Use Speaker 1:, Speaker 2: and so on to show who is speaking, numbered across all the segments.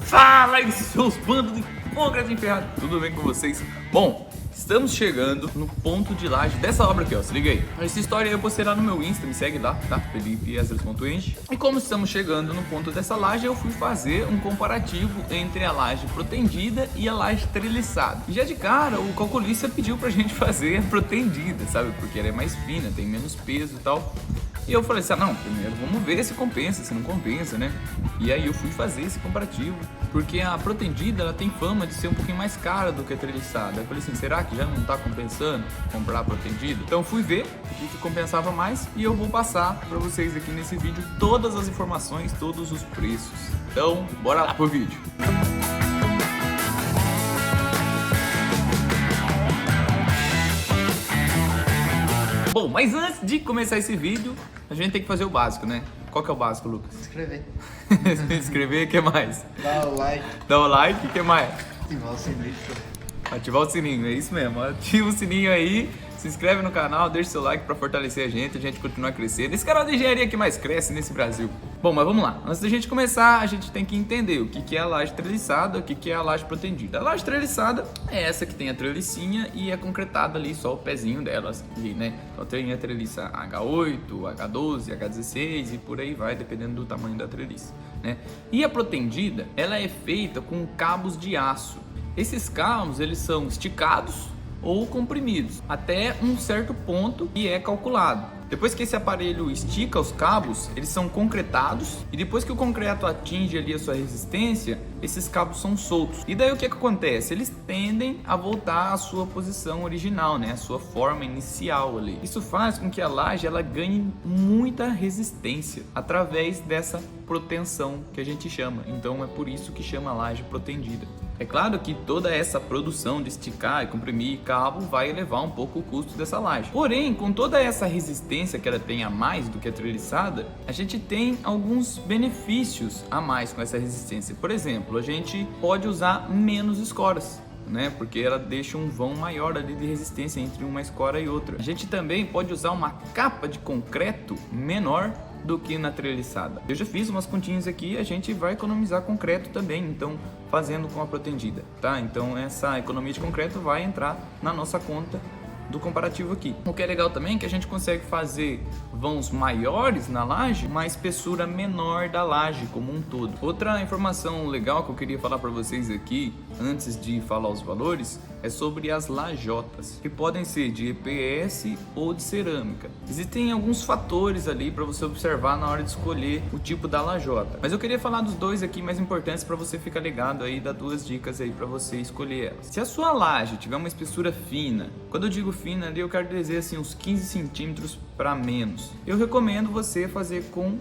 Speaker 1: Fala aí, seus bandos de concreto enferrado, tudo bem com vocês? Bom, estamos chegando no ponto de laje dessa obra aqui, ó, se liga aí. Essa história eu postei lá no meu Insta, me segue lá, tá? felipeezras.eng. E como estamos chegando no ponto dessa laje, eu fui fazer um comparativo entre a laje protendida e a laje treliçada. E já de cara, o calculista pediu pra gente fazer a protendida, sabe? Porque ela é mais fina, tem menos peso e tal. E eu falei assim, não, primeiro vamos ver se compensa, se não compensa, né? E aí eu fui fazer esse comparativo, porque a protendida, ela tem fama de ser um pouquinho mais cara do que a treliçada. Eu falei assim, será que já não tá compensando comprar a protendida? Então fui ver o que compensava mais e eu vou passar pra vocês aqui nesse vídeo todas as informações, todos os preços. Então, bora lá pro vídeo. Bom, mas antes de começar esse vídeo, a gente tem que fazer o básico, né? Qual que é o básico, Lucas?
Speaker 2: Se inscrever.
Speaker 1: Se inscrever, o que mais?
Speaker 2: Dá o like.
Speaker 1: Dá o like, o que mais?
Speaker 2: Ativar o sininho.
Speaker 1: Ativar o sininho, é isso mesmo. Ativa o sininho aí, se inscreve no canal, deixa seu like pra fortalecer a gente continuar crescendo. Esse canal de engenharia que mais cresce nesse Brasil. Bom, mas vamos lá. Antes da gente começar, a gente tem que entender o que é a laje treliçada, o que é a laje protendida. A laje treliçada é essa que tem a trelicinha e é concretada ali só o pezinho dela, assim, né? Então tem a treliça H8, H12, H16 e por aí vai, dependendo do tamanho da treliça, né? E a protendida, ela é feita com cabos de aço. Esses cabos, eles são esticados ou comprimidos até um certo ponto que é calculado. Depois que esse aparelho estica os cabos, eles são concretados e depois que o concreto atinge ali a sua resistência, esses cabos são soltos. E daí o que acontece? Eles tendem a voltar à sua posição original, né? A sua forma inicial ali. Isso faz com que a laje ela ganhe muita resistência através dessa proteção que a gente chama. Então é por isso que chama laje protendida. É claro que toda essa produção de esticar e comprimir cabo vai elevar um pouco o custo dessa laje. Porém, com toda essa resistência que ela tem a mais do que a treliçada, a gente tem alguns benefícios a mais com essa resistência. Por exemplo, a gente pode usar menos escoras, né? Porque ela deixa um vão maior ali de resistência entre uma escora e outra. A gente também pode usar uma capa de concreto menor do que na treliçada. Eu já fiz umas continhas aqui, a gente vai economizar concreto também, então fazendo com a protendida, tá? Então essa economia de concreto vai entrar na nossa conta do comparativo aqui. O que é legal também é que a gente consegue fazer vãos maiores na laje, uma espessura menor da laje como um todo. Outra informação legal que eu queria falar para vocês aqui, antes de falar os valores, é sobre as lajotas, que podem ser de EPS ou de cerâmica. Existem alguns fatores ali para você observar na hora de escolher o tipo da lajota. Mas eu queria falar dos dois aqui mais importantes para você ficar ligado aí, dar duas dicas aí para você escolher elas. Se a sua laje tiver uma espessura fina, quando eu digo fina ali eu quero dizer assim uns 15 centímetros para menos, eu recomendo você fazer com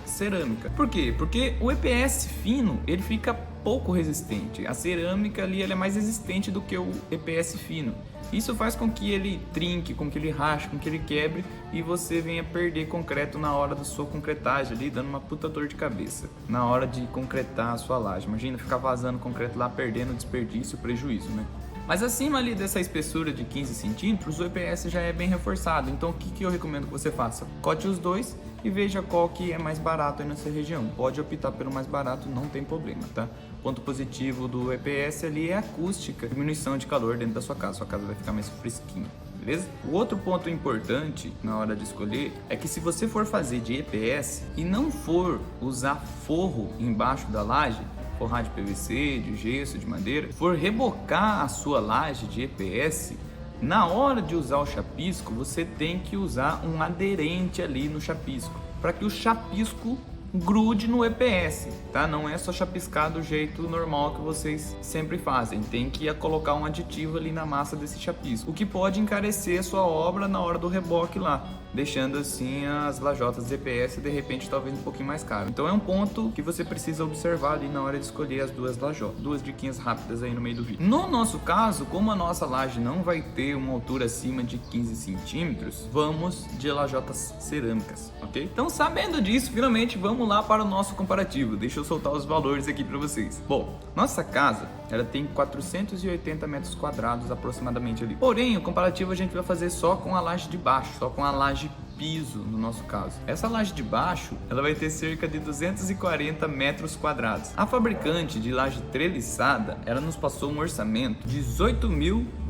Speaker 1: cerâmica. Por quê? Porque o EPS fino ele fica pouco resistente. A cerâmica ali ela é mais resistente do que o EPS fino. Isso faz com que ele trinque, com que ele rache, com que ele quebre e você venha perder concreto na hora da sua concretagem ali, dando uma puta dor de cabeça na hora de concretar a sua laje. Imagina ficar vazando concreto lá, perdendo desperdício, prejuízo, né? Mas acima ali dessa espessura de 15 centímetros, o EPS já é bem reforçado. Então o que eu recomendo que você faça? Cote os dois e veja qual que é mais barato aí nessa região. Pode optar pelo mais barato, não tem problema, tá? Ponto positivo do EPS ali é a acústica, diminuição de calor dentro da sua casa. Sua casa vai ficar mais fresquinha, beleza? O outro ponto importante na hora de escolher é que se você for fazer de EPS e não for usar forro embaixo da laje, forrar de PVC, de gesso, de madeira, for rebocar a sua laje de EPS, na hora de usar o chapisco, você tem que usar um aderente ali no chapisco, para que o chapisco grude no EPS, tá? Não é só chapiscar do jeito normal que vocês sempre fazem, tem que colocar um aditivo ali na massa desse chapisco, o que pode encarecer a sua obra na hora do reboque lá, deixando assim as lajotas de EPS de repente talvez um pouquinho mais caro. Então é um ponto que você precisa observar ali na hora de escolher as duas lajotas. Duas diquinhas rápidas aí no meio do vídeo. No nosso caso, como a nossa laje não vai ter uma altura acima de 15 centímetros, vamos de lajotas cerâmicas, ok? Então sabendo disso, finalmente vamos lá para o nosso comparativo. Deixa eu soltar os valores aqui para vocês. Bom, nossa casa ela tem 480 metros quadrados aproximadamente ali. Porém, o comparativo a gente vai fazer só com a laje de baixo, só com a laje piso, no nosso caso. Essa laje de baixo, ela vai ter cerca de 240 metros quadrados. A fabricante de laje treliçada, ela nos passou um orçamento de R$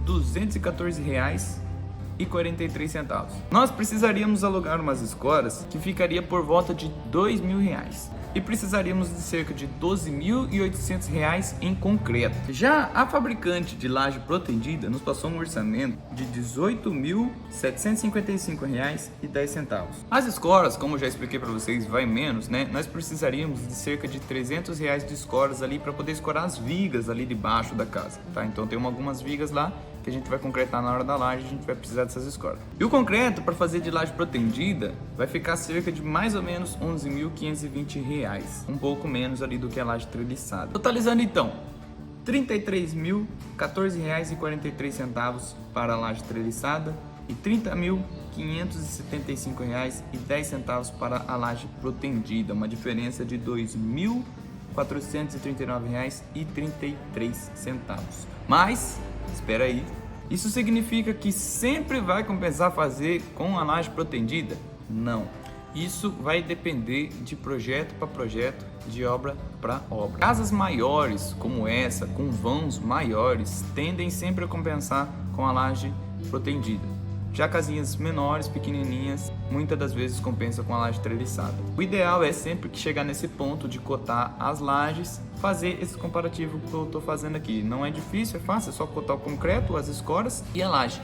Speaker 1: 18.214,43. Nós precisaríamos alugar umas escoras que ficaria por volta de R$ 2.000 e precisaríamos de cerca de R$ 12.800 em concreto. Já a fabricante de laje protendida nos passou um orçamento de R$ 18.755,10. As escoras, como eu já expliquei para vocês, vai menos, né? Nós precisaríamos de cerca de R$ 300 de escoras ali para poder escorar as vigas ali debaixo da casa, tá? Então tem algumas vigas lá que a gente vai concretar na hora da laje, a gente vai precisar dessas escoras. E o concreto para fazer de laje protendida vai ficar cerca de mais ou menos R$ 11.520, um pouco menos ali do que a laje treliçada. Totalizando então, R$ 33.014,43 para a laje treliçada e R$ 30.575,10 para a laje protendida, uma diferença de R$ 2.439,33. Mas espera aí, isso significa que sempre vai compensar fazer com a laje protendida? Não. Isso vai depender de projeto para projeto, de obra para obra. Casas maiores como essa, com vãos maiores, tendem sempre a compensar com a laje protendida. Já casinhas menores, pequenininhas, muitas das vezes compensa com a laje treliçada. O ideal é sempre que chegar nesse ponto de cotar as lajes, fazer esse comparativo que eu estou fazendo aqui. Não é difícil, é fácil, é só cotar o concreto, as escoras e a laje.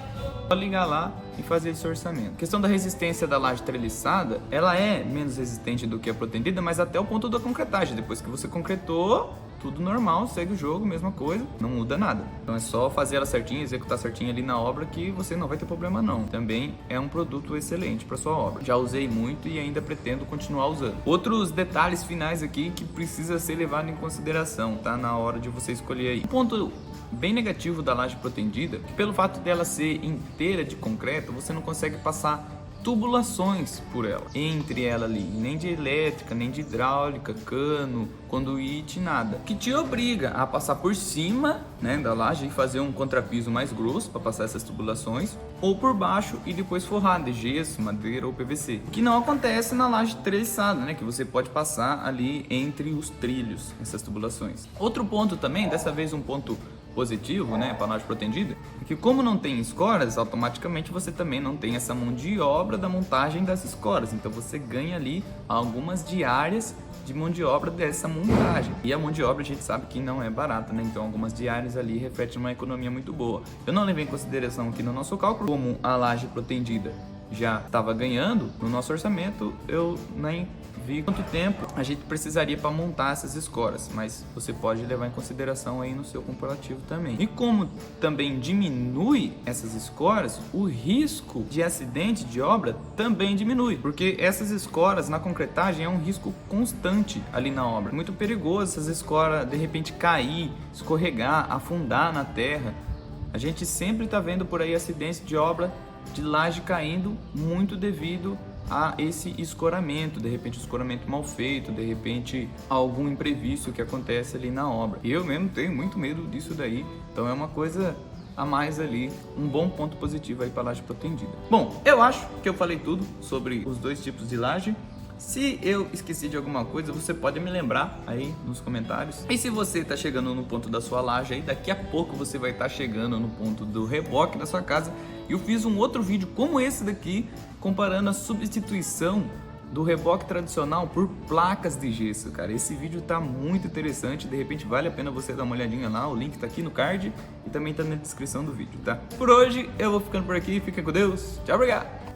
Speaker 1: Só ligar lá e fazer esse orçamento. A questão da resistência da laje treliçada, ela é menos resistente do que a protendida, mas até o ponto da concretagem. Depois que você concretou, tudo normal, segue o jogo, mesma coisa, não muda nada. Então é só fazer ela certinha, executar certinho ali na obra que você não vai ter problema não. Também é um produto excelente para sua obra. Já usei muito e ainda pretendo continuar usando. Outros detalhes finais aqui que precisa ser levado em consideração, tá? Na hora de você escolher aí. Um ponto bem negativo da laje protendida, que pelo fato dela ser inteira de concreto, você não consegue passar tubulações por ela, entre ela ali, nem de elétrica, nem de hidráulica, cano, conduíte, nada, que te obriga a passar por cima, né, da laje e fazer um contrapiso mais grosso para passar essas tubulações, ou por baixo e depois forrar de gesso, madeira ou PVC, que não acontece na laje treliçada, né, que você pode passar ali entre os trilhos, essas tubulações. Outro ponto também, dessa vez um ponto positivo, né, para a laje protendida, é que como não tem escoras, automaticamente você também não tem essa mão de obra da montagem das escoras, então você ganha ali algumas diárias de mão de obra dessa montagem. E a mão de obra a gente sabe que não é barata, né? Então algumas diárias ali refletem uma economia muito boa. Eu não levei em consideração aqui no nosso cálculo, como a laje protendida já estava ganhando, no nosso orçamento eu nem vi quanto tempo a gente precisaria para montar essas escoras, mas você pode levar em consideração aí no seu comparativo também. E como também diminui essas escoras, o risco de acidente de obra também diminui, porque essas escoras na concretagem é um risco constante ali na obra. Muito perigoso essas escoras de repente cair, escorregar, afundar na terra. A gente sempre está vendo por aí acidentes de obra de laje caindo muito devido a esse escoramento, de repente escoramento mal feito, de repente algum imprevisto que acontece ali na obra. E eu mesmo tenho muito medo disso daí, então é uma coisa a mais ali, um bom ponto positivo aí para a laje protendida. Bom, eu acho que eu falei tudo sobre os dois tipos de laje. Se eu esqueci de alguma coisa, você pode me lembrar aí nos comentários. E se você está chegando no ponto da sua laje aí, daqui a pouco você vai estar chegando no ponto do reboque da sua casa. Eu fiz um outro vídeo como esse daqui, comparando a substituição do reboque tradicional por placas de gesso, cara. Esse vídeo tá muito interessante, de repente vale a pena você dar uma olhadinha lá, o link tá aqui no card e também tá na descrição do vídeo, tá? Por hoje eu vou ficando por aqui, fica com Deus, tchau, obrigado!